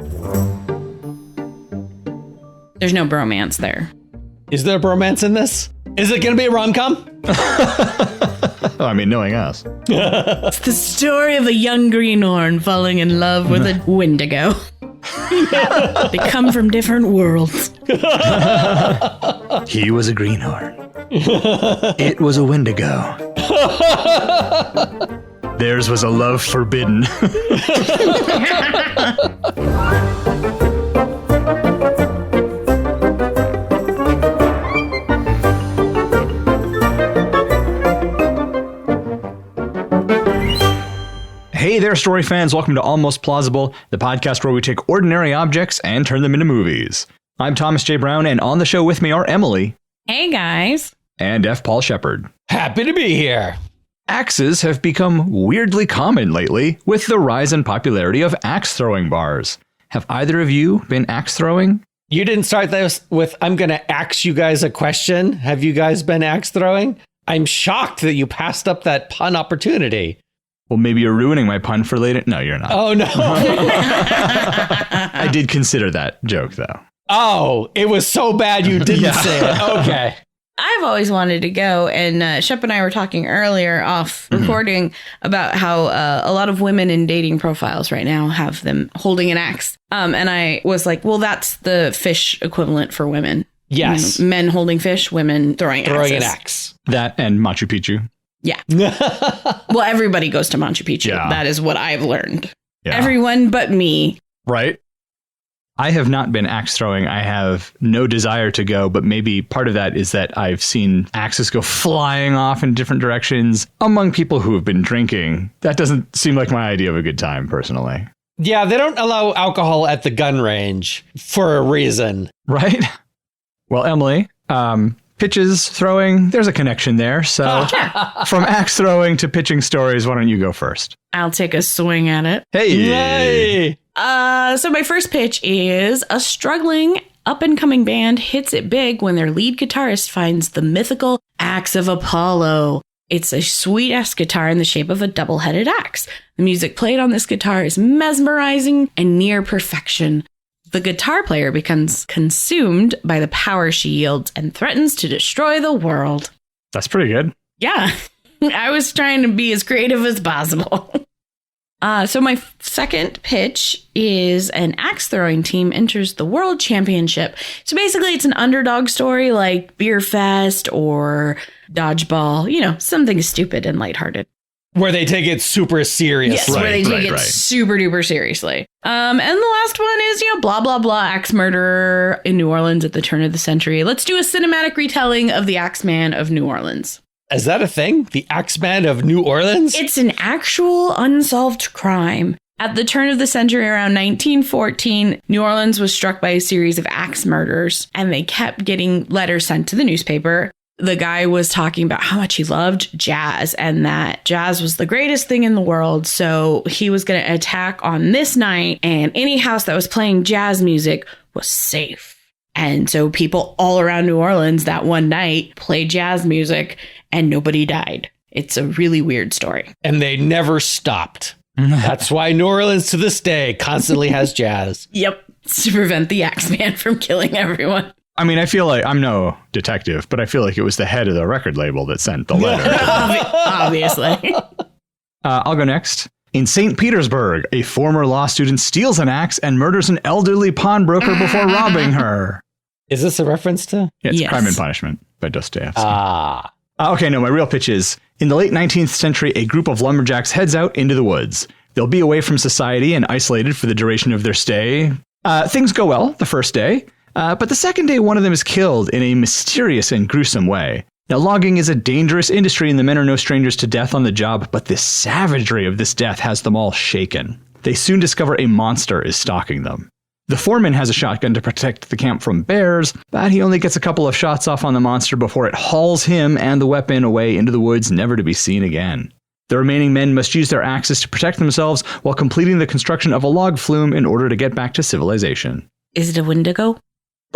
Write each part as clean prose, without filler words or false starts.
There's no bromance there. Is there a bromance in this? Is it going to be a rom-com? I mean, knowing us. It's the story of a young greenhorn falling in love with a wendigo. They come from different worlds. He was a greenhorn. It was a wendigo. Theirs was a love forbidden. Hey there, story fans. Welcome to Almost Plausible, the podcast where we take ordinary objects and turn them into movies. I'm Thomas J. Brown, and on the show with me are Emily. Hey, guys. And F. Paul Shepard. Happy to be here. Axes have become weirdly common lately with the rise in popularity of axe-throwing bars. Have either of you been axe-throwing? You didn't start this with, I'm going to ask you guys a question. Have you guys been axe throwing? I'm shocked that you passed up that pun opportunity. Well, maybe you're ruining my pun for later. No, you're not. Oh, no. I did consider that joke, though. Oh, it was so bad you didn't say it. Okay. I've always wanted to go, and Shep and I were talking earlier off recording about how a lot of women in dating profiles right now have them holding an axe. And I was like, well, that's the fish equivalent for women. Yes. You know, men holding fish, women throwing Throwing axes. an axe. That and Machu Picchu. Yeah. Well, everybody goes to Machu Picchu. Yeah. That is what I've learned. Yeah. Everyone but me. Right? I have not been axe throwing. I have no desire to go, but maybe part of that is that I've seen axes go flying off in different directions among people who have been drinking. That doesn't seem like my idea of a good time, personally. Yeah, they don't allow alcohol at the gun range for a reason. Right? Well, Emily, pitches throwing, there's a connection there. So from axe throwing to pitching stories, why don't you go first? I'll take a swing at it. Yay! So my first pitch is a struggling up-and-coming band hits it big when their lead guitarist finds the mythical Axe of Apollo. It's a sweet-ass guitar in the shape of a double-headed axe. The music played on this guitar is mesmerizing and near perfection. The guitar player becomes consumed by the power she yields and threatens to destroy the world. That's pretty good. Yeah, I was trying to be as creative as possible. So my second pitch is an axe throwing team enters the world championship. So basically it's an underdog story like Beer Fest or Dodgeball, you know, something stupid and lighthearted. Where they take it super seriously. Yes, where they take it super duper seriously. And the last one is, you know, blah, blah, blah, axe murderer in New Orleans at the turn of the century. Let's do a cinematic retelling of the Axeman of New Orleans. Is that a thing? The Axeman of New Orleans? It's an actual unsolved crime. At the turn of the century, around 1914, New Orleans was struck by a series of axe murders, and they kept getting letters sent to the newspaper. The guy was talking about how much he loved jazz and that jazz was the greatest thing in the world. So he was going to attack on this night, and any house that was playing jazz music was safe. And so people all around New Orleans that one night played jazz music and nobody died. It's a really weird story. And they never stopped. That's why New Orleans to this day constantly has jazz. Yep. To prevent the Axeman from killing everyone. I mean, I feel like I'm no detective, but I feel like it was the head of the record label that sent the letter. Obviously. I'll go next. In St. Petersburg, a former law student steals an axe and murders an elderly pawnbroker before robbing her. Is this a reference to? Yeah, it's Yes. Crime and Punishment by Dostoevsky. Okay, No, my real pitch is, in the late 19th century, a group of lumberjacks heads out into the woods. They'll be away from society and isolated for the duration of their stay. Things go well the first day, but the second day, one of them is killed in a mysterious and gruesome way. Now, logging is a dangerous industry and the men are no strangers to death on the job, but the savagery of this death has them all shaken. They soon discover a monster is stalking them. The foreman has a shotgun to protect the camp from bears, but he only gets a couple of shots off on the monster before it hauls him and the weapon away into the woods, never to be seen again. The remaining men must use their axes to protect themselves while completing the construction of a log flume in order to get back to civilization. Is it a Wendigo?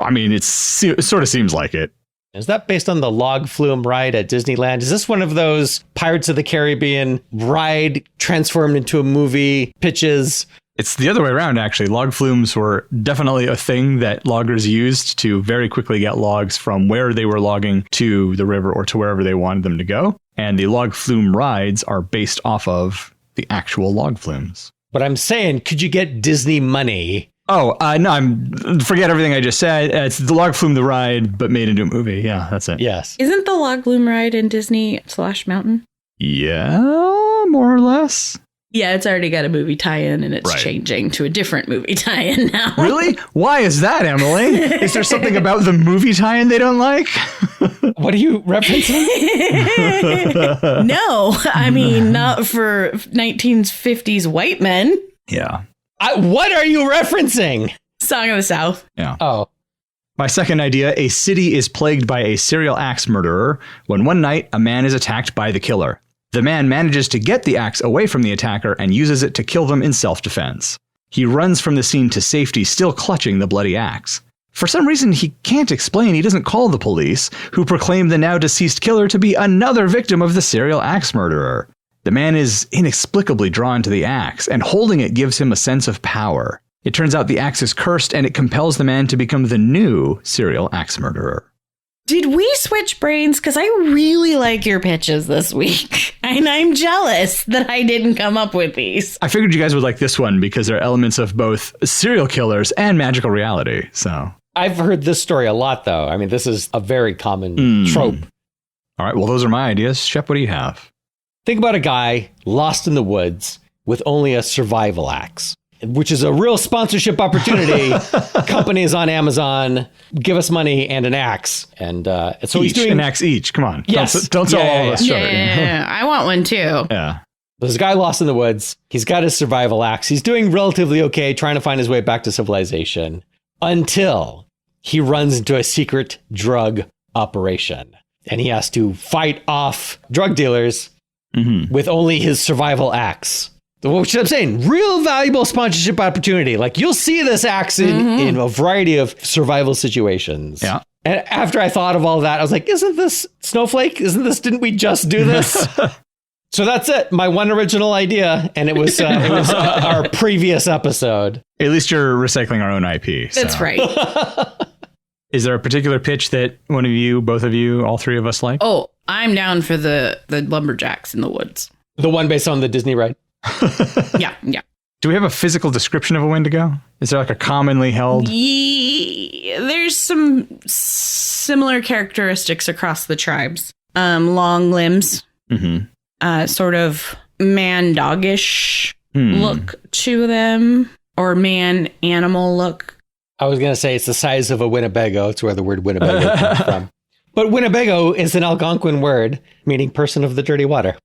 I mean, it sort of seems like it. Is that based on the log flume ride at Disneyland? Is this one of those Pirates of the Caribbean ride transformed into a movie pitches? It's the other way around, actually. Log flumes were definitely a thing that loggers used to very quickly get logs from where they were logging to the river or to wherever they wanted them to go. And the log flume rides are based off of the actual log flumes. But I'm saying, could you get Disney money? Oh, no, forget everything I just said. It's the log flume the ride, but made into a movie. Yeah, that's it. Yes. Isn't the log flume ride in Disney Splash Mountain? Yeah, more or less. Yeah, it's already got a movie tie-in, and it's changing to a different movie tie-in now. Really? Why is that, Emily? Is there something about the movie tie-in they don't like? What are you referencing? No, I mean, not for 1950s white men. Yeah. What are you referencing? Song of the South. Yeah. Oh. My second idea, a city is plagued by a serial axe murderer when one night a man is attacked by the killer. The man manages to get the axe away from the attacker and uses it to kill them in self-defense. He runs from the scene to safety, still clutching the bloody axe. For some reason he can't explain, he doesn't call the police, who proclaim the now deceased killer to be another victim of the serial axe murderer. The man is inexplicably drawn to the axe, and holding it gives him a sense of power. It turns out the axe is cursed, and it compels the man to become the new serial axe murderer. Did we switch brains? Because I really like your pitches this week. And I'm jealous that I didn't come up with these. I figured you guys would like this one because there are elements of both serial killers and magical reality. So I've heard this story a lot, though. I mean, this is a very common trope. All right, well, those are my ideas. Shep, what do you have? Think about a guy lost in the woods with only a survival axe, which is a real sponsorship opportunity. Companies on Amazon give us money and an axe. And so he's doing an axe each. Come on. Yes. Don't sell all of us short. Yeah, I want one too. Yeah. There's a guy lost in the woods. He's got his survival axe. He's doing relatively okay, trying to find his way back to civilization until he runs into a secret drug operation. And he has to fight off drug dealers with only his survival axe. Which I'm saying, real valuable sponsorship opportunity. Like, you'll see this axe in a variety of survival situations. Yeah. And after I thought of all that, I was like, isn't this Snowflake? Didn't we just do this? So that's it. My one original idea. And it was our previous episode. At least you're recycling our own IP. So. That's right. Is there a particular pitch that one of you, both of you, all three of us like? Oh, I'm down for the lumberjacks in the woods. The one based on the Disney ride? Yeah. Do we have a physical description of a Wendigo? Is there like a commonly held? There's some similar characteristics across the tribes. Long limbs, sort of man-doggish look to them, or man-animal look. I was going to say it's the size of a Winnebago. It's where the word Winnebago comes from. But Winnebago is an Algonquin word meaning person of the dirty water.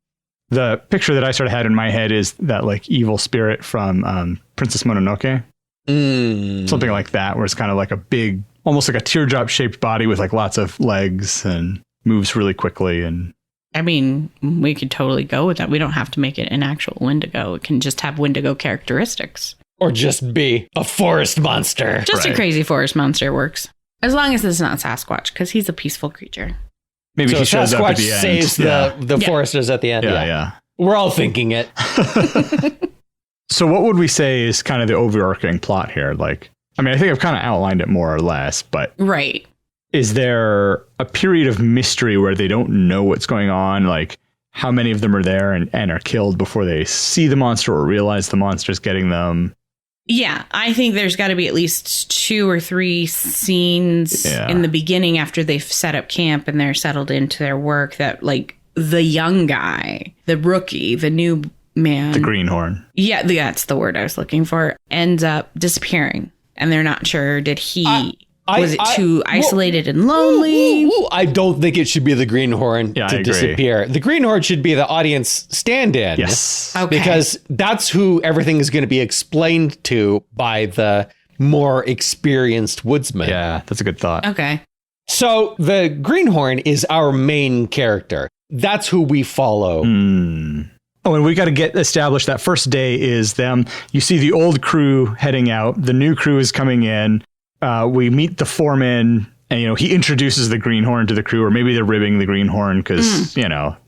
The picture that I sort of had in my head is that like evil spirit from Princess Mononoke. Something like that, where it's kind of like a big, almost like a teardrop shaped body with like lots of legs and moves really quickly. And I mean, we could totally go with that. We don't have to make it an actual Wendigo. It can just have Wendigo characteristics. Or just be a forest monster. Just a crazy forest monster works. As long as it's not Sasquatch, because he's a peaceful creature. Maybe so he shows Sasquatch up at the end. saves the foresters at the end. Yeah. We're all thinking it. So what would we say is kind of the overarching plot here? Like, I mean, I think I've kind of outlined it more or less, but right. Is there a period of mystery where they don't know what's going on? Like, how many of them are there and are killed before they see the monster or realize the monster's getting them? Yeah, I think there's got to be at least 2 or 3 scenes in the beginning after they've set up camp and they're settled into their work that, like, the young guy, the rookie, the new man. The greenhorn. Yeah, that's the word I was looking for. Ends up disappearing. And they're not sure, was it too isolated and lonely? I don't think it should be the greenhorn to disappear. The greenhorn should be the audience stand-in. Yes. Okay. Because that's who everything is going to be explained to by the more experienced woodsman. Yeah, that's a good thought. Okay. So the greenhorn is our main character. That's who we follow. Oh, and we got to get established that first day is them. You see the old crew heading out. The new crew is coming in. We meet the foreman and, he introduces the greenhorn to the crew, or maybe they're ribbing the greenhorn because,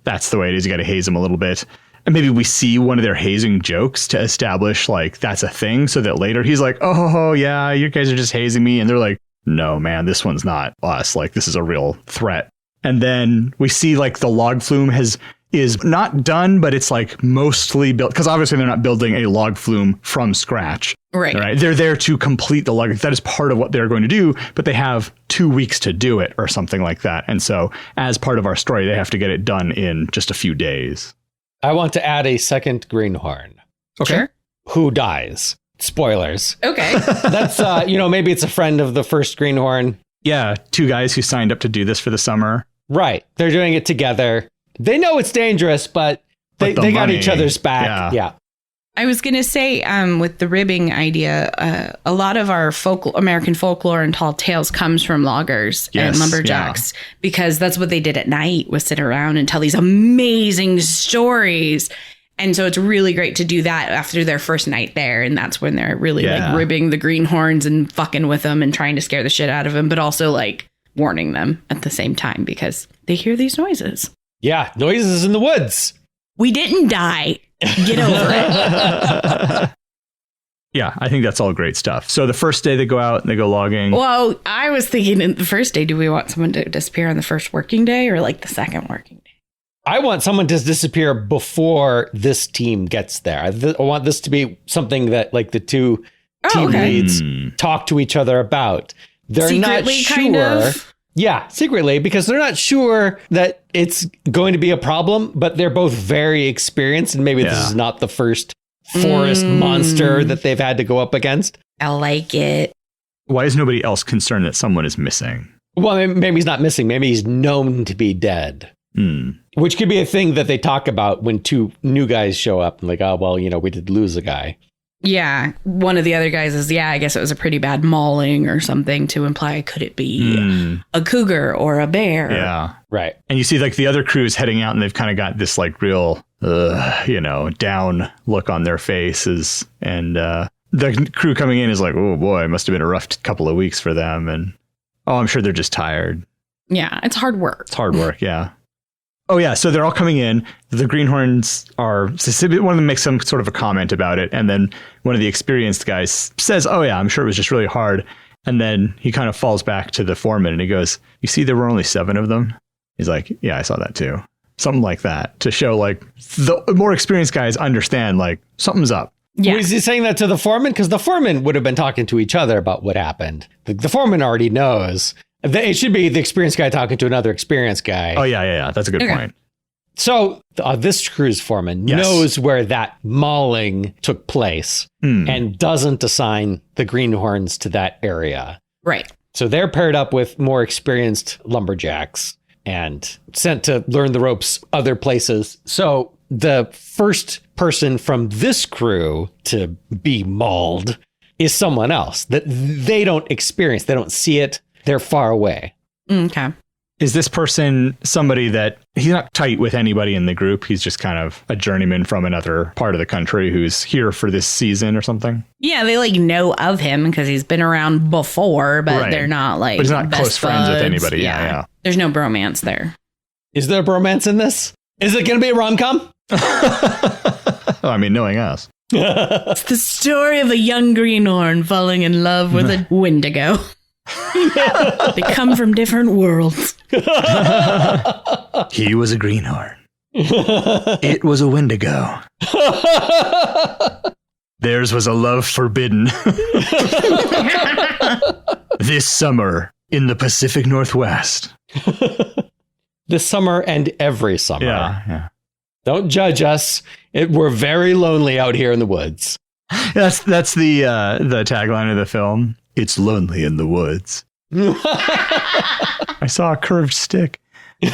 that's the way it is. You got to haze him a little bit. And maybe we see one of their hazing jokes to establish like that's a thing so that later he's like, oh, yeah, you guys are just hazing me. And they're like, no, man, this one's not us. Like, this is a real threat. And then we see like the log flume is not done, but it's like mostly built because obviously they're not building a log flume from scratch. Right. They're there to complete the log. That is part of what they're going to do, but they have 2 weeks to do it or something like that. And so as part of our story, they have to get it done in just a few days. I want to add a second greenhorn. Okay. Sure. Who dies? Spoilers. Okay. That's, maybe it's a friend of the first greenhorn. Yeah. 2 guys who signed up to do this for the summer. Right. They're doing it together. They know it's dangerous, but they got each other's back. Yeah. I was going to say, with the ribbing idea, a lot of our American folklore and tall tales comes from loggers and lumberjacks, because that's what they did at night, was sit around and tell these amazing stories. And so it's really great to do that after their first night there. And that's when they're really like ribbing the greenhorns and fucking with them and trying to scare the shit out of them, but also like warning them at the same time because they hear these noises. Yeah, noises in the woods. We didn't die. Get over it. Yeah, I think that's all great stuff. So the first day they go out and they go logging. Well, I was thinking the first day, do we want someone to disappear on the first working day or like the second working day? I want someone to disappear before this team gets there. I want this to be something that like the two team leads talk to each other about. They're secretly, not sure. Kind of? Yeah, secretly, because they're not sure that it's going to be a problem, but they're both very experienced. And maybe this is not the first forest monster that they've had to go up against. I like it. Why is nobody else concerned that someone is missing? Well, maybe he's not missing. Maybe he's known to be dead. Which could be a thing that they talk about when 2 new guys show up and like, oh, well, we did lose a guy. Yeah. One of the other guys is, I guess it was a pretty bad mauling or something to imply, could it be a cougar or a bear? Yeah. Right. And you see like the other crew is heading out and they've kind of got this like real, down look on their faces. And the crew coming in is like, oh boy, it must have been a rough couple of weeks for them. And I'm sure they're just tired. Yeah. It's hard work. It's hard work. Yeah. Oh, yeah. So they're all coming in. The greenhorns are, one of them makes some sort of a comment about it. And then one of the experienced guys says, oh, yeah, I'm sure it was just really hard. And then he kind of falls back to the foreman and he goes, you see, there were only 7 of them. He's like, yeah, I saw that too. Something like that to show like the more experienced guys understand like something's up. Yeah. Was he saying that to the foreman? Because the foreman would have been talking to each other about what happened. The foreman already knows. It should be the experienced guy talking to another experienced guy. Oh, yeah. That's a good point. So this crew's foreman knows where that mauling took place and doesn't assign the greenhorns to that area. Right. So they're paired up with more experienced lumberjacks and sent to learn the ropes other places. So the first person from this crew to be mauled is someone else that they don't experience. They don't see it. They're far away. Okay. Is this person somebody that he's not tight with anybody in the group? He's just kind of a journeyman from another part of the country who's here for this season or something? Yeah, they like know of him because he's been around before, but they're not like. But he's not close friends with anybody. Yeah. There's no bromance there. Is there a bromance in this? Is it going to be a rom-com? I mean, knowing us. It's the story of a young greenhorn falling in love with a wendigo. They come from different worlds. He was a greenhorn. It was a wendigo. Theirs was a love forbidden. This summer in the Pacific Northwest. This summer and every summer. Yeah. Don't judge us. We're very lonely out here in the woods. That's the tagline of the film. It's lonely in the woods. I saw a curved stick. One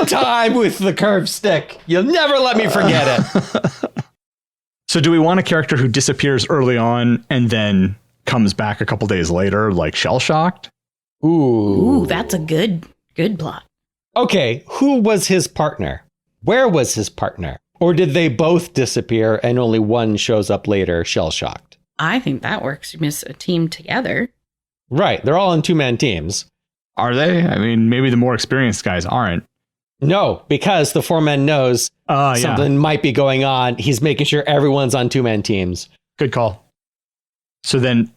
time with the curved stick. You'll never let me forget it. So do we want a character who disappears early on and then comes back a couple days later, like shell-shocked? Ooh, that's a good plot. Okay, who was his partner? Where was his partner? Or did they both disappear and only one shows up later, shell-shocked? I think that works. You miss a team together. Right. They're all in 2-man teams. Are they? I mean, maybe the more experienced guys aren't. No, because the foreman knows something might be going on. He's making sure everyone's on 2-man teams. Good call. So then,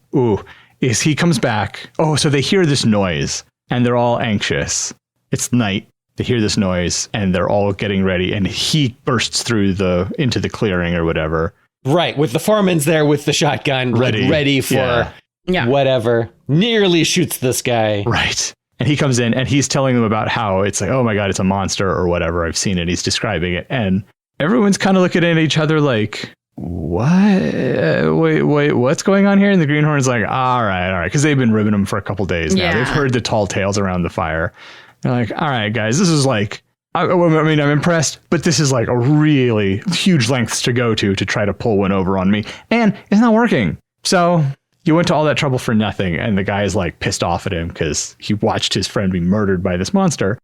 as he comes back, so they hear this noise and they're all anxious. It's night. They hear this noise and they're all getting ready. And he bursts through into the clearing or whatever. Right. With the foreman's there with the shotgun ready for whatever. Nearly shoots this guy. Right. And he comes in and he's telling them about how it's like, oh my God, it's a monster or whatever. I've seen it. He's describing it. And everyone's kind of looking at each other like, what? Wait, what's going on here? And the greenhorn's like, all right. Because they've been ribbing him for a couple days now. They've heard the tall tales around the fire. They're like, all right, guys, this is like, I mean, I'm impressed, but this is like a really huge lengths to go to try to pull one over on me. And it's not working. So you went to all that trouble for nothing. And the guy is like pissed off at him because he watched his friend be murdered by this monster.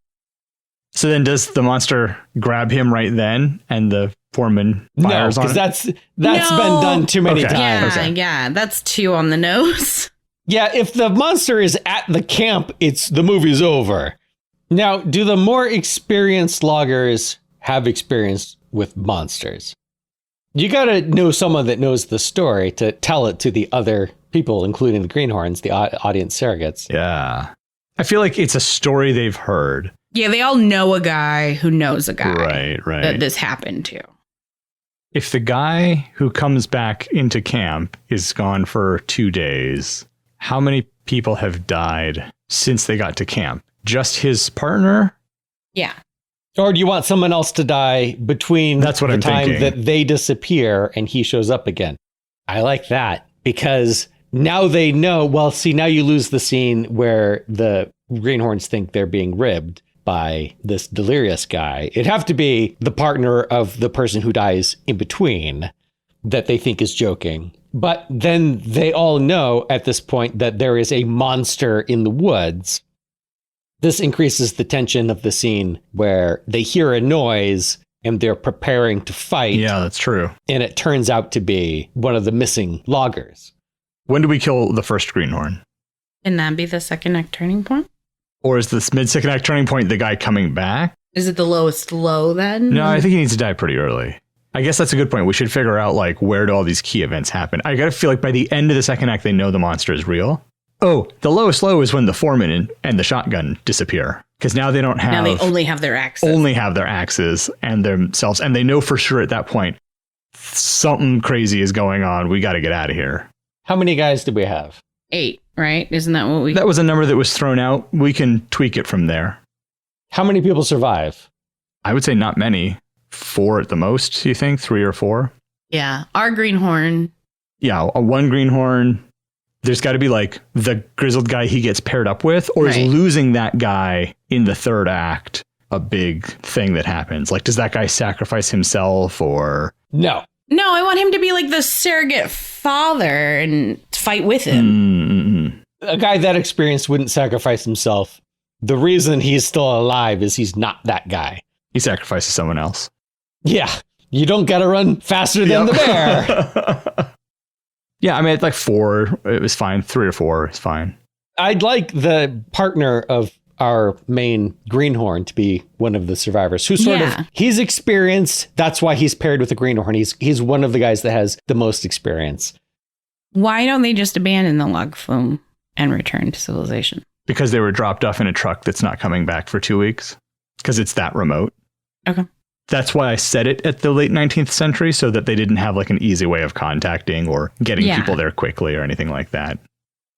So then does the monster grab him right then? And the foreman fires on him? That's been done too many times. Yeah, that's too on the nose. Yeah, if the monster is at the camp, the movie's over. Now, do the more experienced loggers have experience with monsters? You got to know someone that knows the story to tell it to the other people, including the greenhorns, the audience surrogates. Yeah. I feel like it's a story they've heard. Yeah, they all know a guy who knows a guy right. that this happened to. If the guy who comes back into camp is gone for 2 days, how many people have died since they got to camp? Just his partner? Yeah. Or do you want someone else to die between the time that they disappear and he shows up again? I like that because now they know. Well, see, now you lose the scene where the greenhorns think they're being ribbed by this delirious guy. It'd have to be the partner of the person who dies in between that they think is joking. But then they all know at this point that there is a monster in the woods. This increases the tension of the scene where they hear a noise and they're preparing to fight. Yeah, that's true. And it turns out to be one of the missing loggers. When do we kill the first greenhorn? Can that be the second act turning point? Or is this mid-second act turning point the guy coming back? Is it the lowest low then? No, I think he needs to die pretty early. I guess that's a good point. We should figure out like where do all these key events happen. I gotta feel like by the end of the second act, they know the monster is real. Oh, the lowest low is when the foreman and the shotgun disappear. Because now they don't have... Now they only have their axes. Only have their axes and themselves. And they know for sure at that point, something crazy is going on. We got to get out of here. How many guys do we have? 8, right? Isn't that what we... That was a number that was thrown out. We can tweak it from there. How many people survive? I would say not many. 4 at the most, you think? 3 or 4? Yeah. Our greenhorn. Yeah, a 1 greenhorn. There's got to be like the grizzled guy he gets paired up with, or is losing that guy in the third act a big thing that happens? Like, does that guy sacrifice himself or... No, I want him to be like the surrogate father and fight with him. A guy that experienced wouldn't sacrifice himself. The reason he's still alive is he's not that guy. He sacrifices someone else. Yeah, you don't got to run faster than the bear. Yeah, I mean, like 4, it was fine. 3 or 4 is fine. I'd like the partner of our main greenhorn to be one of the survivors who sort of, he's experienced. That's why he's paired with a greenhorn. He's one of the guys that has the most experience. Why don't they just abandon the log flume and return to civilization? Because they were dropped off in a truck that's not coming back for 2 weeks. Because it's that remote. Okay. That's why I said it at the late 19th century, so that they didn't have like an easy way of contacting or getting people there quickly or anything like that.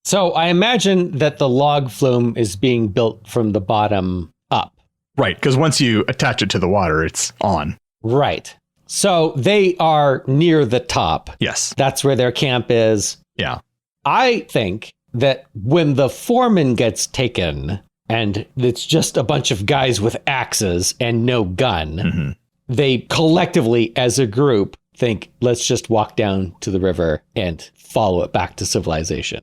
So I imagine that the log flume is being built from the bottom up. Right, because once you attach it to the water, it's on. Right. So they are near the top. Yes. That's where their camp is. Yeah. I think that when the foreman gets taken and it's just a bunch of guys with axes and no gun, they collectively as a group think, let's just walk down to the river and follow it back to civilization.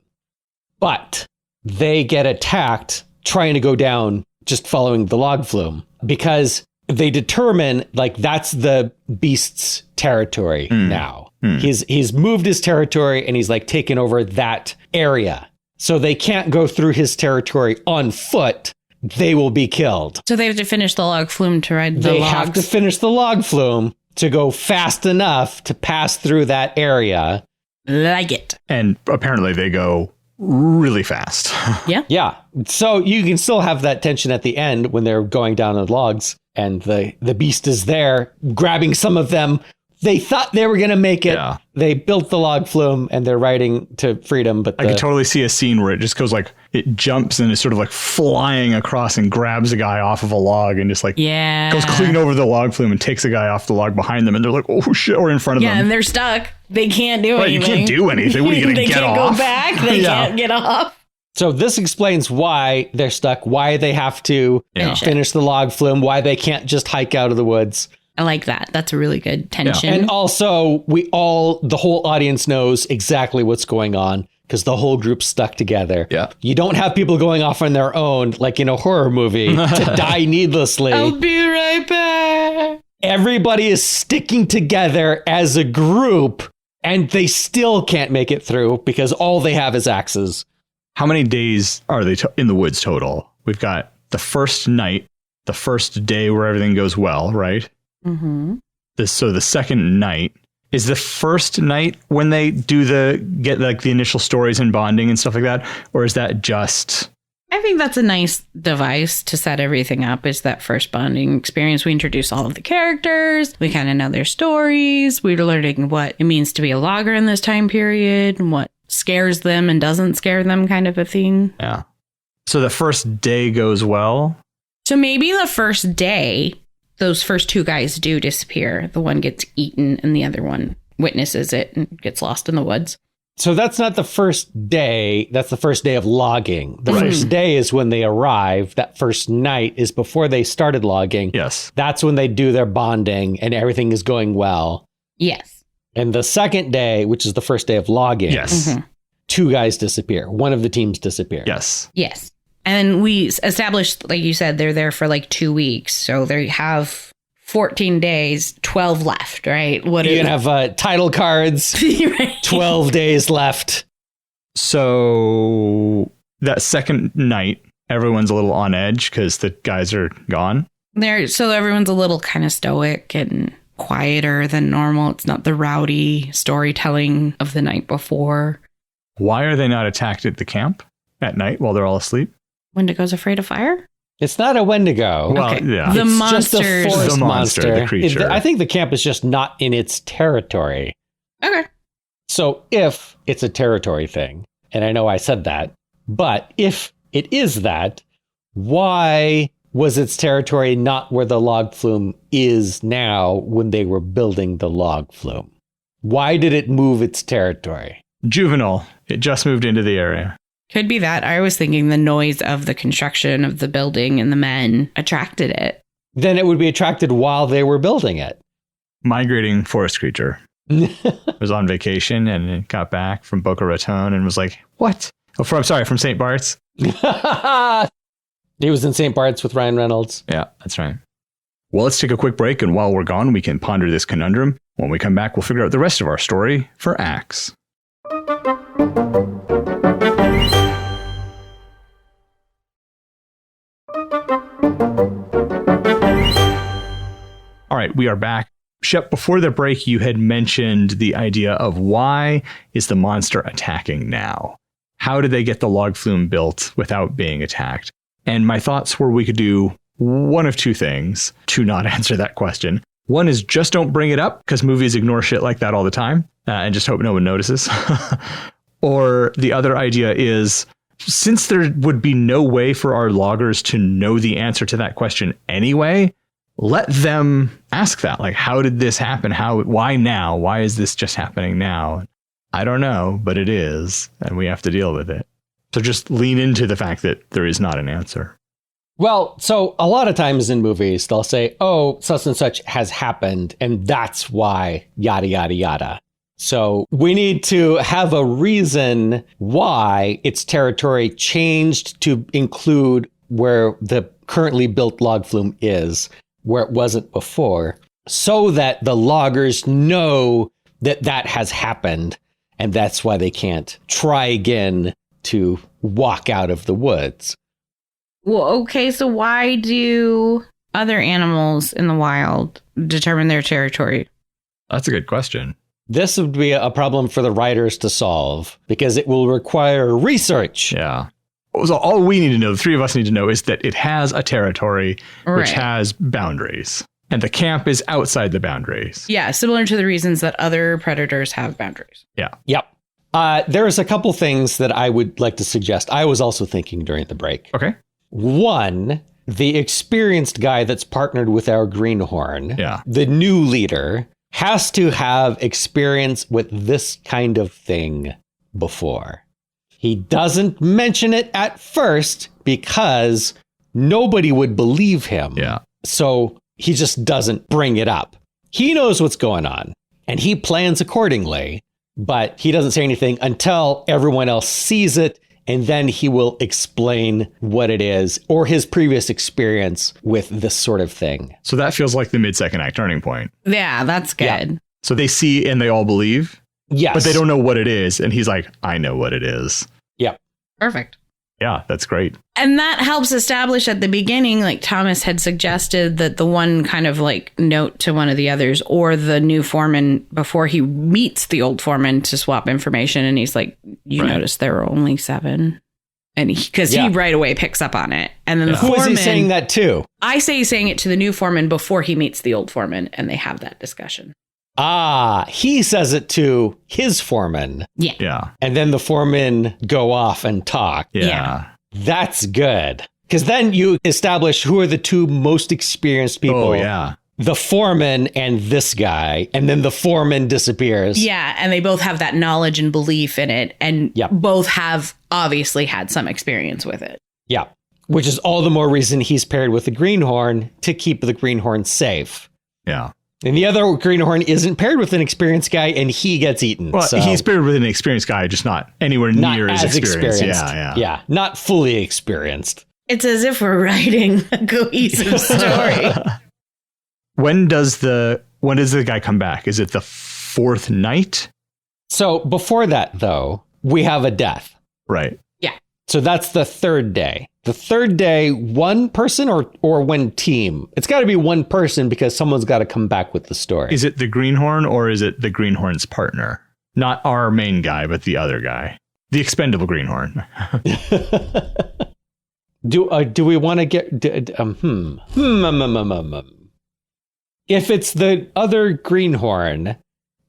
But they get attacked trying to go down just following the log flume because they determine like that's the beast's territory now. He's moved his territory and he's like taken over that area. So they can't go through his territory on foot. they will be killed. So they have to finish the log flume to ride the They logs. have to finish the log flume to go fast enough to pass through that area. Like it. And apparently they go really fast. Yeah. Yeah. So you can still have that tension at the end when they're going down the logs and the beast is there grabbing some of them. They thought they were going to make it. Yeah. They built the log flume and they're riding to freedom. But I could totally see a scene where it just goes like, it jumps and is sort of like flying across and grabs a guy off of a log and just like goes clean over the log flume and takes a guy off the log behind them. And they're like, oh shit, or in front of them. Yeah, and they're stuck. They can't do Right, anything. you can't do anything. What are you going to They get can't off? go back. They can't get off. So this explains why they're stuck, why they have to finish the log flume, why they can't just hike out of the woods. I like that. That's a really good tension. And also, the whole audience knows exactly what's going on because the whole group's stuck together. Yeah. You don't have people going off on their own, like in a horror movie, to die needlessly. I'll be right back. Everybody is sticking together as a group, and they still can't make it through because all they have is axes. How many days are they in the woods total? We've got the first night, the first day where everything goes well, right? Mm-hmm. So the second night is the first night when they get like the initial stories and bonding and stuff like that, or is that just? I think that's a nice device to set everything up. Is that first bonding experience? We introduce all of the characters. We kind of know their stories. We're learning what it means to be a logger in this time period and what scares them and doesn't scare them, kind of a thing. Yeah. So the first day goes well. So maybe the first day, those first two guys do disappear. The one gets eaten and the other one witnesses it and gets lost in the woods. So that's not the first day. That's the first day of logging. The first day is when they arrive. That first night is before they started logging. Yes. That's when they do their bonding and everything is going well. Yes. And the second day, which is the first day of logging, Yes. two guys disappear. One of the teams disappear. Yes. Yes. And we established, like you said, they're there for like 2 weeks. So they have 14 days, 12 left, right? You can have title cards, Right. 12 days left. So that second night, everyone's a little on edge because the guys are gone. So everyone's a little kind of stoic and quieter than normal. It's not the rowdy storytelling of the night before. Why are they not attacked at the camp at night while they're all asleep? Wendigo's afraid of fire? It's not a Wendigo. Well, Okay. yeah. The It's just a monsters. forest The monster, the creature. I think the camp is just not in its territory. Okay. So if it's a territory thing, and I know I said that, but if it is that, why was its territory not where the log flume is now when they were building the log flume? Why did it move its territory? Juvenile. It just moved into the area. Could be that. I was thinking the noise of the construction of the building and the men attracted it. Then it would be attracted while they were building it. Migrating forest creature. Was on vacation and it got back from Boca Raton and was like, what? Oh, from St. Bart's. He was in St. Bart's with Ryan Reynolds. Yeah, that's right. Well, let's take a quick break, and while we're gone, we can ponder this conundrum. When we come back, we'll figure out the rest of our story for Axe. All right, we are back. Shep, before the break, you had mentioned the idea of why is the monster attacking now? How did they get the log flume built without being attacked? And my thoughts were we could do one of two things to not answer that question. One is just don't bring it up because movies ignore shit like that all the time and just hope no one notices. Or the other idea is, since there would be no way for our loggers to know the answer to that question anyway, let them ask that. Like, how did this happen? Why now? Why is this just happening now? I don't know, but it is, and we have to deal with it. So just lean into the fact that there is not an answer. Well, so a lot of times in movies, they'll say, oh, such and such has happened, and that's why, yada, yada, yada. So we need to have a reason why its territory changed to include where the currently built log flume is, where it wasn't before, so that the loggers know that that has happened, and that's why they can't try again to walk out of the woods. Well, okay, so why do other animals in the wild determine their territory? That's a good question. This would be a problem for the writers to solve because it will require research. Yeah. So all we need to know, the three of us need to know, is that it has a territory which Right. has boundaries. And the camp is outside the boundaries. Yeah, similar to the reasons that other predators have boundaries. Yep. There's a couple things that I would like to suggest. I was also thinking during the break. Okay. One, the experienced guy that's partnered with our greenhorn, Yeah. the new leader, has to have experience with this kind of thing before. He doesn't mention it at first because nobody would believe him. Yeah. So he just doesn't bring it up. He knows what's going on and he plans accordingly, but he doesn't say anything until everyone else sees it. And then he will explain what it is or his previous experience with this sort of thing. So that feels like the mid-second act turning point. Yeah, that's good. Yeah. So they see and they all believe, Yes. but they don't know what it is. And he's like, I know what it is. Yep. Perfect. Yeah, that's great. And that helps establish at the beginning, like Thomas had suggested, that the one kind of like note to one of the others or the new foreman before he meets the old foreman to swap information. And he's like, you Right. notice there were only 7. And because he Yeah. right away picks up on it. And then the Who is foreman, he saying that to? I say he's saying it to the new foreman before he meets the old foreman and they have that discussion. He says it to his foreman, Yeah. and then the foreman go off and talk. Yeah. Yeah. That's good. Because then you establish who are the two most experienced people. Oh, yeah. The foreman and this guy, and then the foreman disappears. Yeah, and they both have that knowledge and belief in it, and Yep. both have obviously had some experience with it. Yeah. Which is all the more reason he's paired with the greenhorn to keep the greenhorn safe. Yeah. And the other greenhorn isn't paired with an experienced guy and he gets eaten. Well, so he's paired with an experienced guy, just not anywhere not near as experienced. Yeah. Not fully experienced. It's as if we're writing a cohesive story. When does the guy come back? Is it the 4th night? So before that, though, we have a death. Right. So that's the 3rd day. The 3rd day, one person or one team? It's got to be one person because someone's got to come back with the story. Is it the greenhorn or is it the greenhorn's partner? Not our main guy, but the other guy. The expendable greenhorn. Do we want to get... If it's the other greenhorn,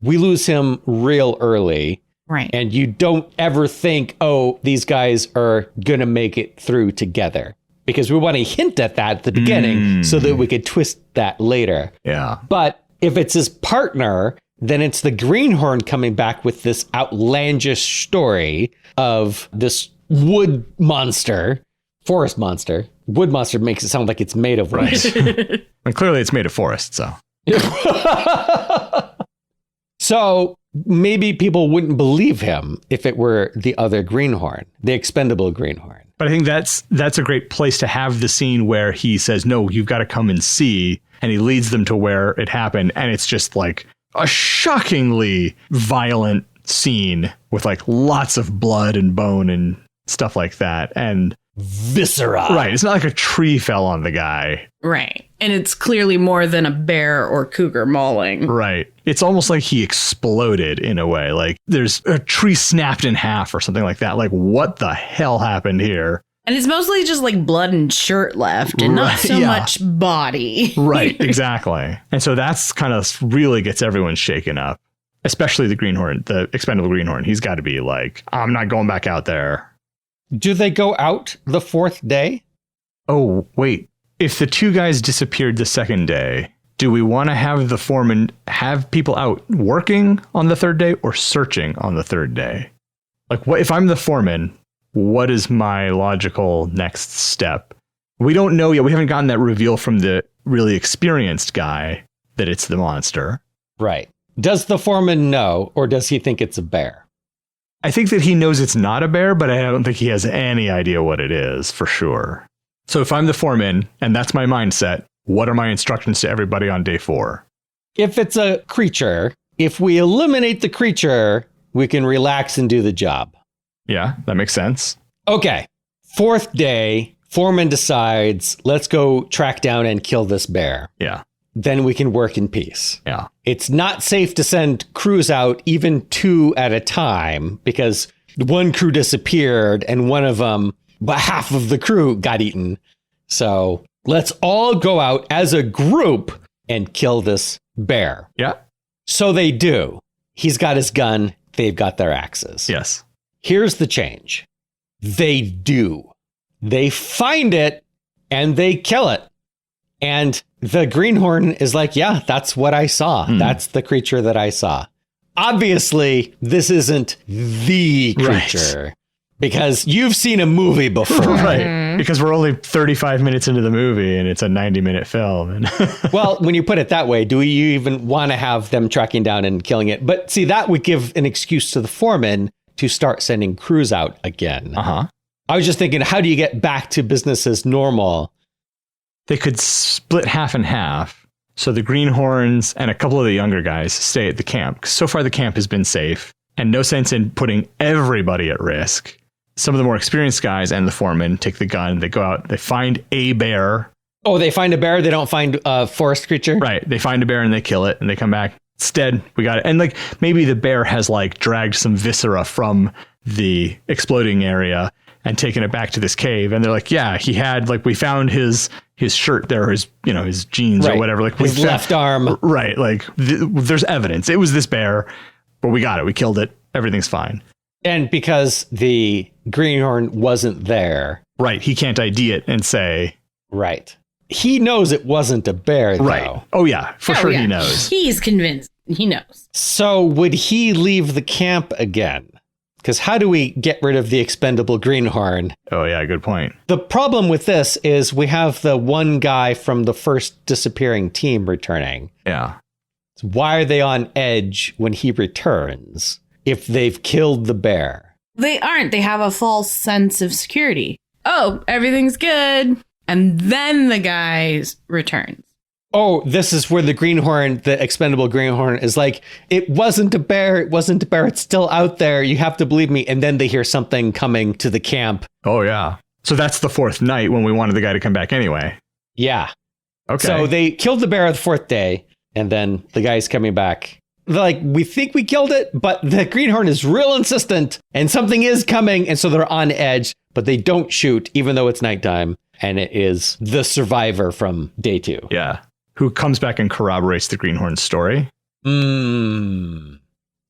we lose him real early. Right. And you don't ever think, oh, these guys are going to make it through together. Because we want to hint at that at the beginning so that we could twist that later. Yeah. But if it's his partner, then it's the greenhorn coming back with this outlandish story of this wood monster, forest monster. Wood monster makes it sound like it's made of wood. Right. And clearly it's made of forest, so. So maybe people wouldn't believe him if it were the other greenhorn, the expendable greenhorn. But I think that's a great place to have the scene where he says, no, you've got to come and see. And he leads them to where it happened. And it's just like a shockingly violent scene with like lots of blood and bone and stuff like that. And Viscera. right. It's not like a tree fell on the guy. Right. And it's clearly more than a bear or cougar mauling. Right. It's almost like he exploded in a way. Like there's a tree snapped in half or something like that. Like what the hell happened here? And it's mostly just like blood and shirt left and not Right, so yeah. much body. Right. Exactly. And so that's kind of really gets everyone shaken up, especially the greenhorn, the expendable greenhorn. He's got to be like, I'm not going back out there. Do they go out the 4th day? Oh, wait. If the two guys disappeared the 2nd day, do we want to have the foreman have people out working on the 3rd day or searching on the 3rd day? Like, what if I'm the foreman? What is my logical next step? We don't know yet. We haven't gotten that reveal from the really experienced guy that it's the monster. Right. Does the foreman know, or does he think it's a bear? I think that he knows it's not a bear, but I don't think he has any idea what it is for sure. So if I'm the foreman and that's my mindset, what are my instructions to everybody on day 4? If it's a creature, if we eliminate the creature, we can relax and do the job. Yeah, that makes sense. Okay. 4th day, Foreman decides, let's go track down and kill this bear. Yeah. Then we can work in peace. Yeah. It's not safe to send crews out, even 2 at a time, because one crew disappeared and one of them, but half of the crew got eaten. So let's all go out as a group and kill this bear. Yeah. So they do. He's got his gun. They've got their axes. Yes. Here's the change. They do. They find it and they kill it. And the greenhorn is like, yeah, that's what I saw. That's the creature that I saw. Obviously, this isn't the creature because you've seen a movie before. Right. Because we're only 35 minutes into the movie and it's a 90-minute film. Well, when you put it that way, do you even want to have them tracking down and killing it? But see, that would give an excuse to the foreman to start sending crews out again. Uh-huh. I was just thinking, how do you get back to business as normal? They could split half and half. So the greenhorns and a couple of the younger guys stay at the camp. 'Cause so far the camp has been safe and no sense in putting everybody at risk. Some of the more experienced guys and the foreman take the gun. They go out, they find a bear. Oh, they find a bear. They don't find a forest creature. Right. They find a bear and they kill it and they come back. It's dead. We got it. And like maybe the bear has like dragged some viscera from the exploding area and taken it back to this cave. And they're like, yeah, he had like, we found his shirt there, his jeans or whatever. Like his left arm. Right. Like there's evidence. It was this bear, but we got it. We killed it. Everything's fine. And because the greenhorn wasn't there. Right. He can't ID it and say. Right. He knows it wasn't a bear, though. Right. Oh, yeah. For sure he knows. He's convinced. He knows. So would he leave the camp again? Because how do we get rid of the expendable greenhorn? Oh, yeah. Good point. The problem with this is we have the one guy from the first disappearing team returning. Yeah. So why are they on edge when he returns if they've killed the bear? They aren't. They have a false sense of security. Oh, everything's good. And then the guy returns. Oh, this is where the greenhorn, the expendable greenhorn, is like, it wasn't a bear. It wasn't a bear. It's still out there. You have to believe me. And then they hear something coming to the camp. Oh, yeah. So that's the fourth night when we wanted the guy to come back anyway. Yeah. Okay. So they killed the bear the fourth day. And then the guy's coming back. They're like, we think we killed it, but the greenhorn is real insistent and something is coming. And so they're on edge, but they don't shoot, even though it's nighttime. And it is the survivor from day 2. Yeah. Who comes back and corroborates the greenhorn's story.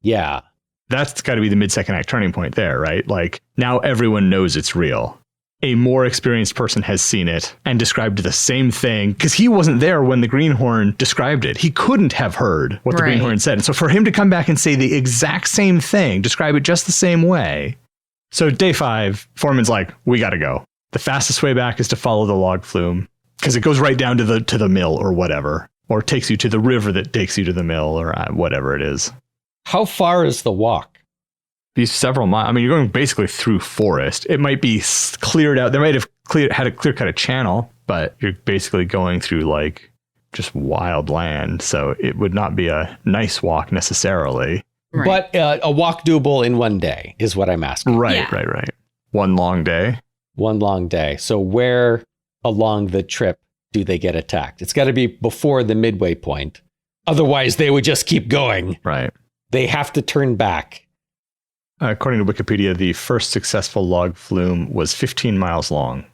Yeah. That's got to be the mid-second act turning point there, right? Like, now everyone knows it's real. A more experienced person has seen it and described the same thing because he wasn't there when the greenhorn described it. He couldn't have heard what the greenhorn said. And so for him to come back and say the exact same thing, describe it just the same way. So day 5, Foreman's like, we got to go. The fastest way back is to follow the log flume because it goes right down to the mill or whatever, or takes you to the river that takes you to the mill or whatever it is. How far is the walk? Be several miles. I mean, you're going basically through forest. It might be cleared out. They might have had a clear cut a channel, but you're basically going through like just wild land. So it would not be a nice walk necessarily. Right. But a walk doable in one day is what I'm asking. Right. One long day. One long day. So where along the trip do they get attacked? It's got to be before the midway point. Otherwise, they would just keep going. Right. They have to turn back. According to Wikipedia, the first successful log flume was 15 miles long.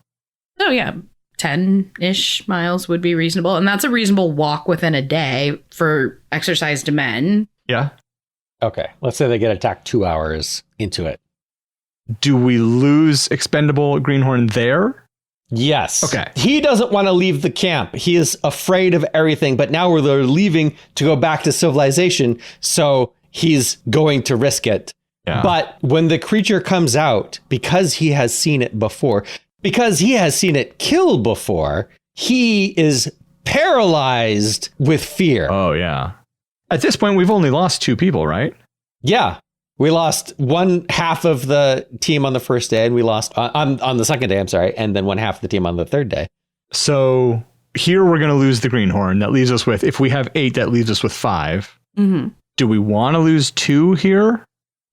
Oh, yeah. 10-ish miles would be reasonable. And that's a reasonable walk within a day for exercised men. Yeah. Okay. Let's say they get attacked 2 hours into it. Do we lose expendable greenhorn there? Yes. Okay. He doesn't want to leave the camp. He is afraid of everything, but now they're leaving to go back to civilization. So he's going to risk it. Yeah. But when the creature comes out, because he has seen it before, because he has seen it kill before, he is paralyzed with fear. Oh, yeah. At this point, we've only lost 2 people, right? Yeah. We lost one half of the team on the first day, and we lost on the second day, I'm sorry, and then one half of the team on the third day. So here we're going to lose the greenhorn. That leaves us with, if we have 8, that leaves us with 5. Mm-hmm. Do we want to lose 2 here?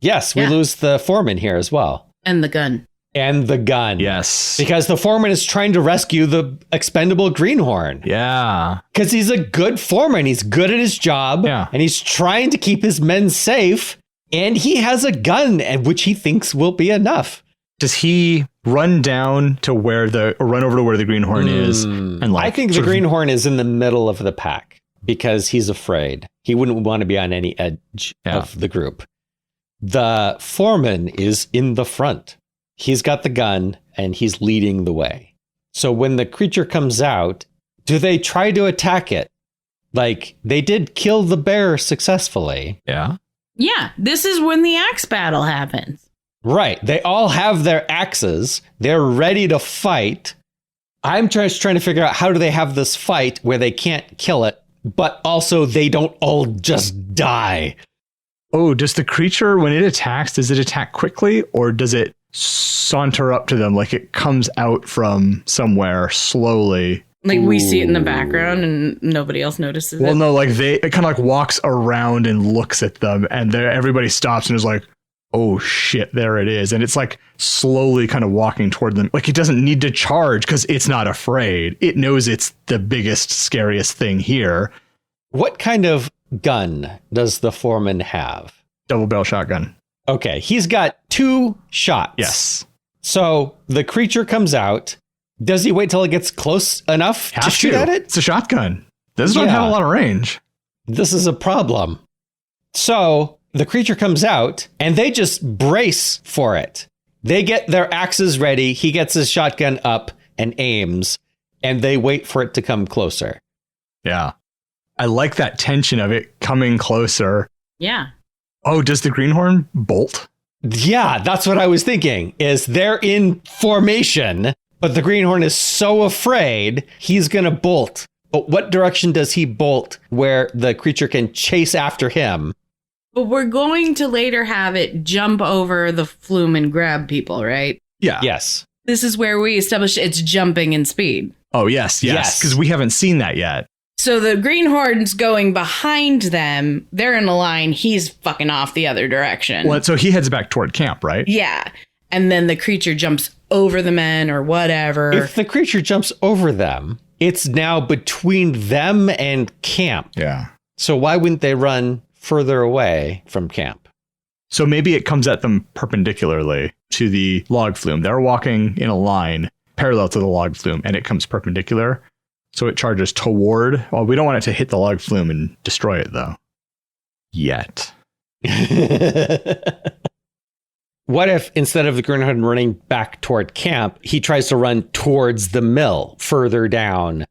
Yes, we lose the foreman here as well. And the gun. and the gun. Yes. Because the foreman is trying to rescue the expendable greenhorn. Yeah. Because he's a good foreman. He's good at his job. Yeah. And he's trying to keep his men safe. And he has a gun, which he thinks will be enough. Does he run down to or run over to where the greenhorn is? And I think the greenhorn is in the middle of the pack because he's afraid. He wouldn't want to be on any edge of the group. The foreman is in the front. He's got the gun and he's leading the way. So when the creature comes out, do they try to attack it? Like, they did kill the bear successfully. Yeah. Yeah, this is when the axe battle happens. Right. They all have their axes. They're ready to fight. I'm just trying to figure out how do they have this fight where they can't kill it, but also they don't all just die. Oh, does the creature, when it attacks, does it attack quickly or does it saunter up to them like it comes out from somewhere slowly? Like we see it in the background and nobody else notices Well, it. no, like it kind of like walks around and looks at them and everybody stops and is like, oh shit, there it is. And it's like slowly kind of walking toward them. Like it doesn't need to charge because it's not afraid. It knows it's the biggest, scariest thing here. What kind of gun does the foreman have? Double barrel shotgun. Okay, he's got 2 shots. Yes. So the creature comes out. Does he wait till it gets close enough to shoot at it? It's a shotgun. This don't have a lot of range. This is a problem. So the creature comes out and they just brace for it. They get their axes ready. He gets his shotgun up and aims, and they wait for it to come closer. Yeah. I like that tension of it coming closer. Yeah. Oh, does the greenhorn bolt? Yeah, that's what I was thinking, is they're in formation, but the greenhorn is so afraid he's going to bolt. But what direction does he bolt where the creature can chase after him? But we're going to later have it jump over the flume and grab people, right? Yeah. Yes. This is where we establish it's jumping in speed. Oh, yes. Because we haven't seen that yet. So the greenhorn's going behind them. They're in a line. He's fucking off the other direction. Well, so he heads back toward camp, right? Yeah. And then the creature jumps over the men or whatever. If the creature jumps over them, it's now between them and camp. Yeah. So why wouldn't they run further away from camp? So maybe it comes at them perpendicularly to the log flume. They're walking in a line parallel to the log flume, and it comes perpendicular. So it charges toward. Well, we don't want it to hit the log flume and destroy it, though. Yet. What if instead of the greenhorn running back toward camp, he tries to run towards the mill further down?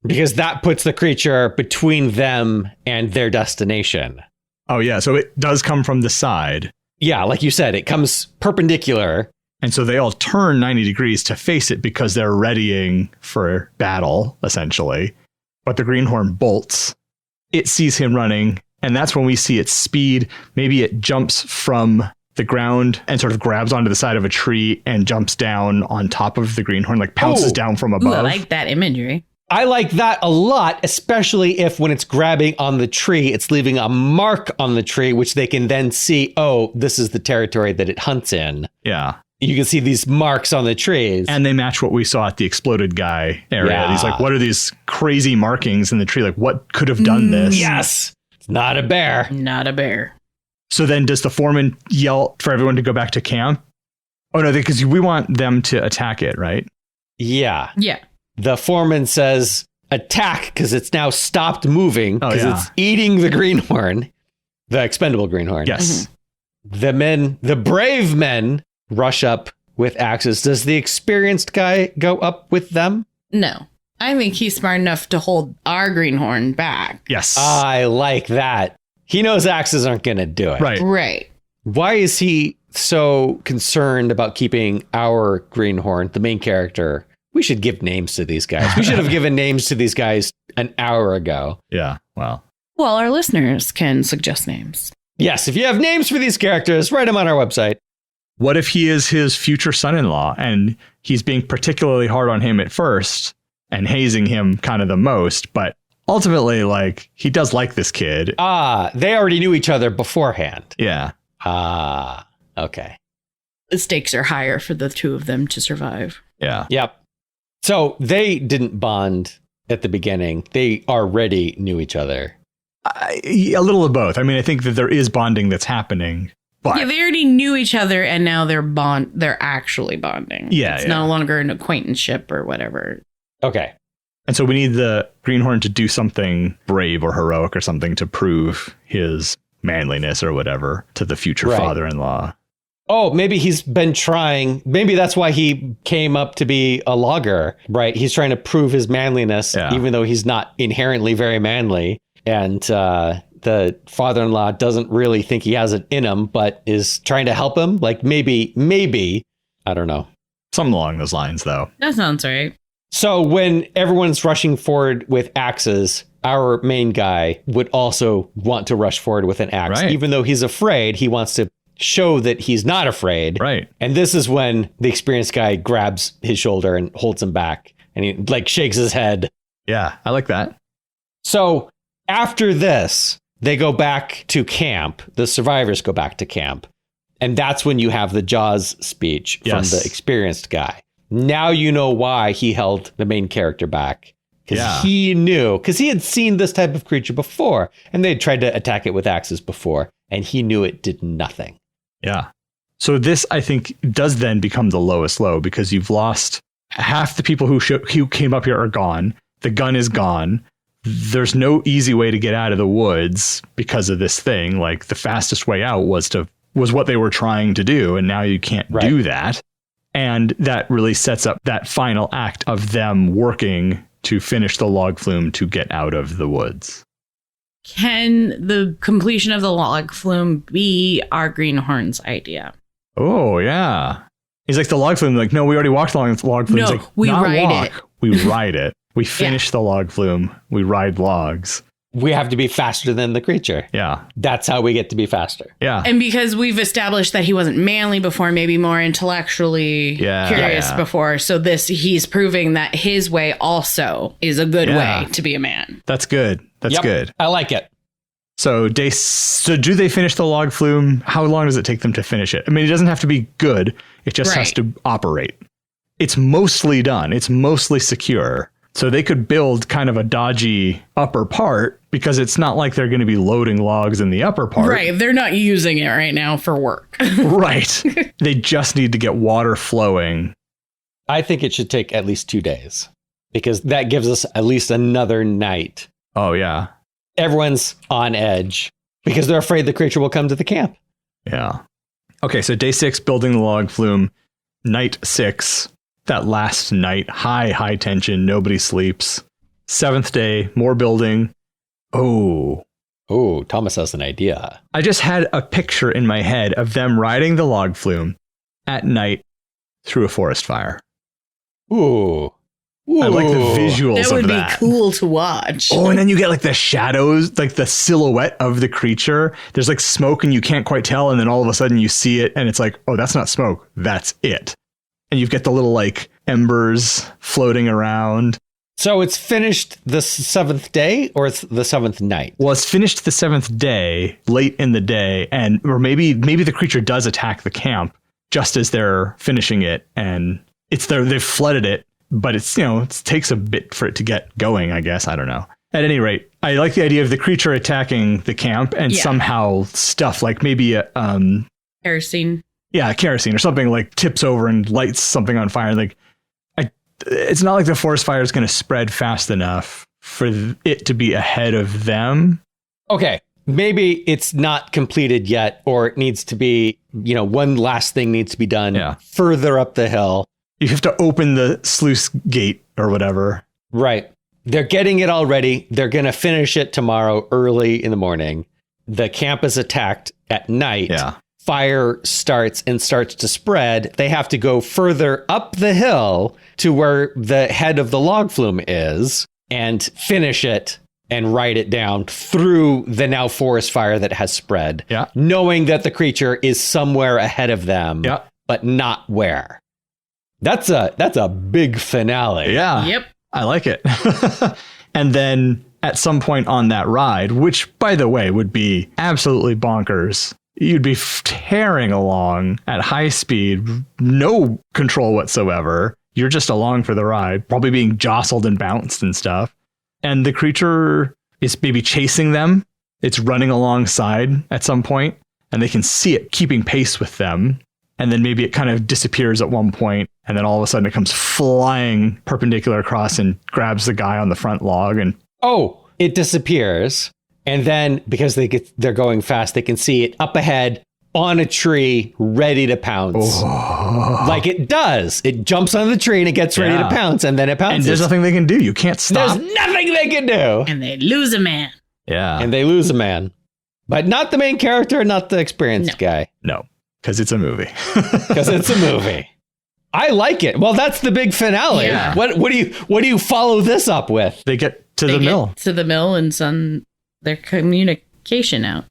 Because that puts the creature between them and their destination. Oh, yeah. So it does come from the side. Yeah, like you said, it comes perpendicular. And so they all turn 90 degrees to face it because they're readying for battle, essentially. But the greenhorn bolts. It sees him running, and that's when we see its speed. Maybe it jumps from the ground and sort of grabs onto the side of a tree and jumps down on top of the greenhorn, like pounces down from above. Ooh, I like that imagery. I like that a lot, especially if when it's grabbing on the tree, it's leaving a mark on the tree, which they can then see, oh, this is the territory that it hunts in. Yeah. You can see these marks on the trees. And they match what we saw at the exploded guy area. Yeah. He's like, what are these crazy markings in the tree? Like, what could have done this? Yes. It's not a bear. Not a bear. So then does the foreman yell for everyone to go back to camp? Oh, no, because we want them to attack it, right? Yeah. Yeah. The foreman says, attack, because it's now stopped moving, because it's eating the greenhorn, the expendable greenhorn. Yes. Mm-hmm. The brave men rush up with axes. Does the experienced guy go up with them? No. I think he's smart enough to hold our greenhorn back. Yes. I like that. He knows axes aren't going to do it. Right. Right. Why is he so concerned about keeping our greenhorn, the main character? We should give names to these guys. We should have given names to these guys an hour ago. Yeah. Well, our listeners can suggest names. Yes. If you have names for these characters, write them on our website. what if he is his future son-in-law and he's being particularly hard on him at first and hazing him kind of the most, but ultimately, like, he does like this kid. They already knew each other beforehand. Yeah. Okay. The stakes are higher for the two of them to survive. Yeah. Yep. So they didn't bond at the beginning. They already knew each other. A little of both. I mean, I think that there is bonding that's happening. But Yeah, they already knew each other, and now they're actually bonding. Yeah, It's yeah. no longer an acquaintanceship or whatever. Okay. And so we need the greenhorn to do something brave or heroic or something to prove his manliness or whatever to the future Right. father-in-law. Oh, maybe he's been trying. Maybe that's why he came up to be a logger, right? He's trying to prove his manliness, Yeah. even though he's not inherently very manly. And the father-in-law doesn't really think he has it in him, but is trying to help him. Like maybe, I don't know. Something along those lines, though. That sounds right. So when everyone's rushing forward with axes, our main guy would also want to rush forward with an axe. Right. Even though he's afraid, he wants to show that he's not afraid. Right. And this is when the experienced guy grabs his shoulder and holds him back. And he like shakes his head. Yeah, I like that. So after this, they go back to camp. The survivors go back to camp. And that's when you have the Jaws speech from Yes. the experienced guy. Now you know why he held the main character back. Because Yeah. he knew, because he had seen this type of creature before. And they'd tried to attack it with axes before. And he knew it did nothing. Yeah. So this, I think, does then become the lowest low because you've lost half the people who came up here are gone. The gun is gone. There's no easy way to get out of the woods because of this thing. Like the fastest way out was what they were trying to do. And now you can't do that. And that really sets up that final act of them working to finish the log flume to get out of the woods. Can the completion of the log flume be our greenhorn's idea? Oh, yeah. He's like, the log flume. Like, no, we already walked along the log flume. No, He's like, we not ride walk. it. We ride it. We finish the log flume. We ride logs. We have to be faster than the creature. Yeah. That's how we get to be faster. Yeah. And because we've established that he wasn't manly before, maybe more intellectually curious Yeah. before. So he's proving that his way also is a good way to be a man. That's good. That's Yep, good. I like it. So do they finish the log flume? How long does it take them to finish it? I mean, it doesn't have to be good. It just has Right. to operate. It's mostly done. It's mostly secure. So they could build kind of a dodgy upper part because it's not like they're going to be loading logs in the upper part. Right. They're not using it right now for work. Right. They just need to get water flowing. I think it should take at least 2 days because that gives us at least another night. Oh, yeah. Everyone's on edge because they're afraid the creature will come to the camp. Yeah. Okay, so day 6, building the log flume. Night 6, that last night, high tension, nobody sleeps. 7th day, more building. Oh, Thomas has an idea. I just had a picture in my head of them riding the log flume at night through a forest fire. Ooh. I like the visuals That would of be that. cool to watch. Oh, and then you get like the shadows, like the silhouette of the creature. There's like smoke and you can't quite tell. And then all of a sudden you see it and it's like, oh, that's not smoke. That's it. And you've got the little like embers floating around. So it's finished the 7th day or it's the 7th night? Well, it's finished the 7th day, late in the day. And or maybe the creature does attack the camp just as they're finishing it. And it's there. They've flooded it. But it's, it takes a bit for it to get going, I guess. I don't know. At any rate, I like the idea of the creature attacking the camp and somehow stuff like maybe a Kerosene. Yeah, kerosene or something like tips over and lights something on fire. Like, it's not like the forest fire is going to spread fast enough for it to be ahead of them. Okay. Maybe it's not completed yet, or it needs to be, one last thing needs to be done further up the hill. You have to open the sluice gate or whatever. Right. They're getting it all ready. They're going to finish it tomorrow early in the morning. The camp is attacked at night. Yeah. Fire starts to spread. They have to go further up the hill to where the head of the log flume is and finish it and write it down through the now forest fire that has spread. Yeah. Knowing that the creature is somewhere ahead of them, but not where. That's a big finale. Yeah. Yep. I like it. And then at some point on that ride, which by the way would be absolutely bonkers you'd be tearing along at high speed, no control whatsoever. You're just along for the ride, probably being jostled and bounced and stuff. And the creature is maybe chasing them. It's running alongside at some point, and they can see it keeping pace with them. And then maybe it kind of disappears at one point, and then all of a sudden it comes flying perpendicular across and grabs the guy on the front log. And it disappears. And then because they're going fast, they can see it up ahead on a tree, ready to pounce. Like it does. It jumps on the tree and it gets ready to pounce, and then it pounces. And there's nothing they can do. You can't stop. There's nothing they can do. And they lose a man. Yeah. And they lose a man. But not the main character, not the experienced guy. No, because it's a movie. Because it's a movie. I like it. Well, that's the big finale. Yeah. What do you follow this up with? They get to the mill. To the mill and send their communication out.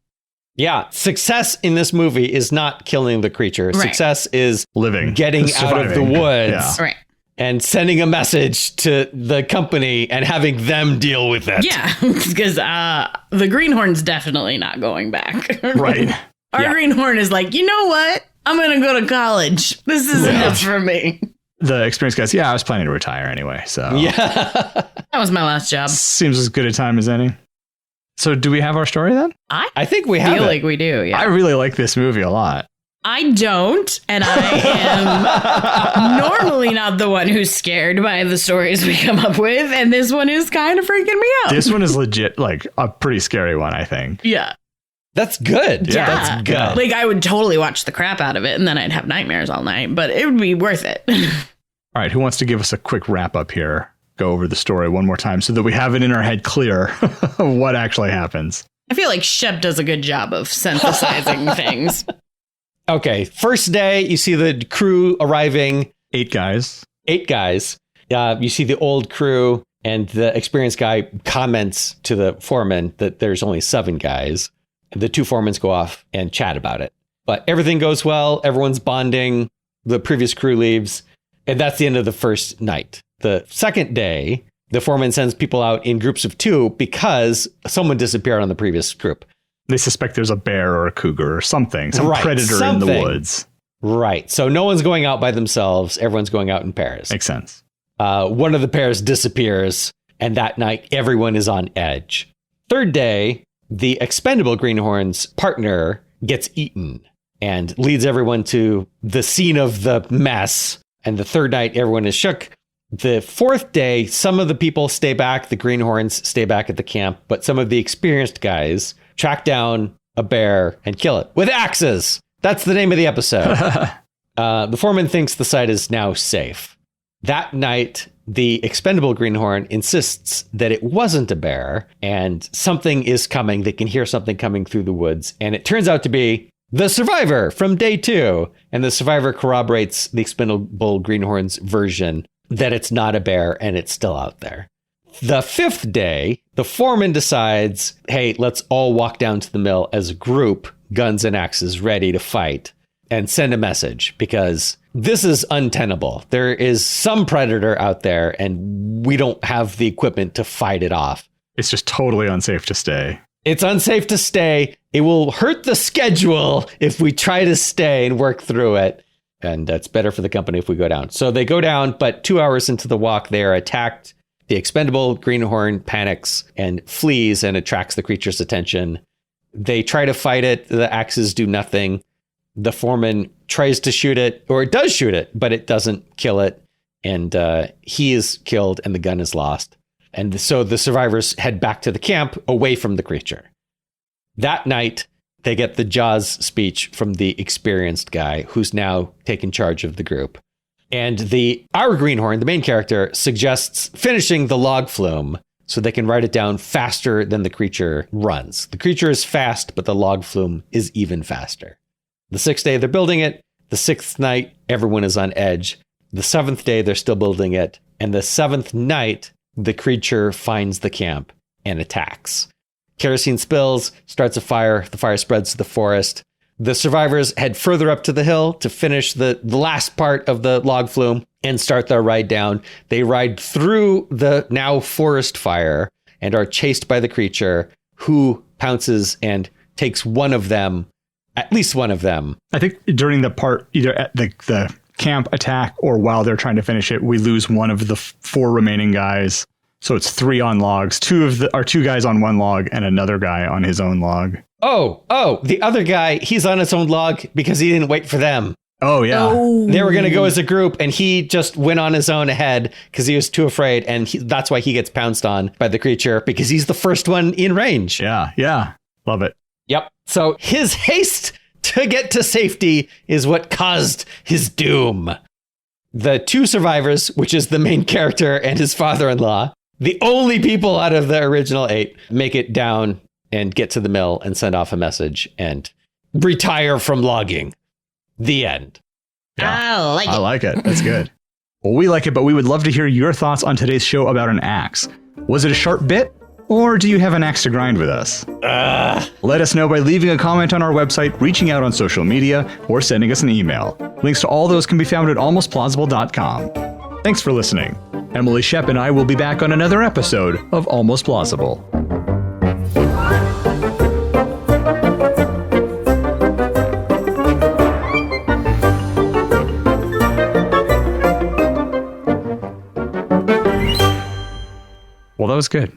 Yeah. Success in this movie is not killing the creature. Right. Success is Living. getting out of the woods. Yeah. Right. And sending a message to the company and having them deal with it. Yeah, because the greenhorn's definitely not going back. Right. Our greenhorn is like, you know what? I'm going to go to college. This is enough for me. The experienced guys, I was planning to retire anyway, so. Yeah. That was my last job. Seems as good a time as any. So do we have our story then? I think we have feel it. like we do, yeah. I really like this movie a lot. I don't, and I am normally not the one who's scared by the stories we come up with, and this one is kind of freaking me out. This one is legit, like, a pretty scary one, I think. Yeah. That's good. Yeah. That's good. Like, I would totally watch the crap out of it, and then I'd have nightmares all night, but it would be worth it. All right, who wants to give us a quick wrap-up here? Go over the story one more time so that we have it in our head clear what actually happens. I feel like Shep does a good job of synthesizing things. Okay, first day, you see the crew arriving. 8 guys. You see the old crew, and the experienced guy comments to the foreman that there's only 7 guys. The 2 foremans go off and chat about it. But everything goes well. Everyone's bonding. The previous crew leaves. And that's the end of the first night. The second day, the foreman sends people out in groups of 2 because someone disappeared on the previous group. They suspect there's a bear or a cougar or something, some predator in the woods. Right. So no one's going out by themselves. Everyone's going out in pairs. Makes sense. One of the pairs disappears, and that night everyone is on edge. Third day, the expendable greenhorn's partner gets eaten and leads everyone to the scene of the mess. And the third night, everyone is shook. The fourth day, some of the people stay back. The greenhorns stay back at the camp, but some of the experienced guys track down a bear and kill it with axes. That's the name of the episode. The foreman thinks the site is now safe. That night, the expendable greenhorn insists that it wasn't a bear and something is coming. They can hear something coming through the woods. And it turns out to be the survivor from day 2. And the survivor corroborates the expendable greenhorn's version that it's not a bear and it's still out there. The 5th day, the foreman decides, hey, let's all walk down to the mill as a group, guns and axes ready to fight, and send a message because this is untenable. There is some predator out there and we don't have the equipment to fight it off. It's just totally unsafe to stay. It's unsafe to stay. It will hurt the schedule if we try to stay and work through it. And it's better for the company if we go down. So they go down, but 2 hours into the walk, they are attacked. The expendable greenhorn panics and flees and attracts the creature's attention. They try to fight it. The axes do nothing. The foreman tries to shoot it, or it does shoot it, but it doesn't kill it. And he is killed and the gun is lost. And so the survivors head back to the camp away from the creature. That night, they get the Jaws speech from the experienced guy who's now taken charge of the group. And our greenhorn, the main character, suggests finishing the log flume so they can write it down faster than the creature runs. The creature is fast, but the log flume is even faster. The 6th day, they're building it. The 6th night, everyone is on edge. The 7th day, they're still building it. And the 7th night, the creature finds the camp and attacks. Kerosene spills, starts a fire. The fire spreads to the forest. The survivors head further up to the hill to finish the last part of the log flume and start their ride down. They ride through the now forest fire and are chased by the creature, who pounces and takes one of them at least one of them. I think during the part, either at the camp attack or while they're trying to finish it, we lose one of the 4 remaining guys. So it's 3 on logs. 2 guys on one log and another guy on his own log. Oh, the other guy, he's on his own log because he didn't wait for them. Oh, yeah. Oh. They were going to go as a group, and he just went on his own ahead because he was too afraid. And that's why he gets pounced on by the creature, because he's the first one in range. Yeah. Love it. Yep. So his haste to get to safety is what caused his doom. The 2 survivors, which is the main character and his father-in-law, the only people out of the original 8, make it down and get to the mill and send off a message and retire from logging. The end. Yeah, I like it. That's good. Well, we like it, but we would love to hear your thoughts on today's show about an axe. Was it a sharp bit? Or do you have an axe to grind with us? Let us know by leaving a comment on our website, reaching out on social media, or sending us an email. Links to all those can be found at almostplausible.com. Thanks for listening. Emily Shep and I will be back on another episode of Almost Plausible. Well, that was good.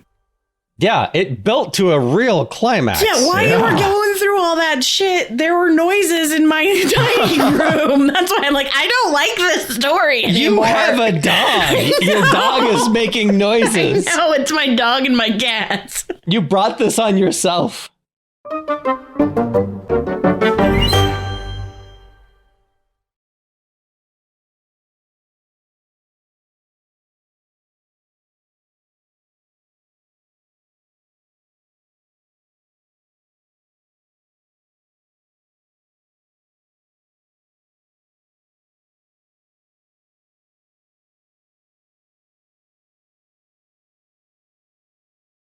Yeah, it built to a real climax. Yeah, while you were going through all that shit, there were noises in my dining room. That's why I'm like, I don't like this story anymore. You have a dog. Your dog is making noises. No, it's my dog and my cats. You brought this on yourself.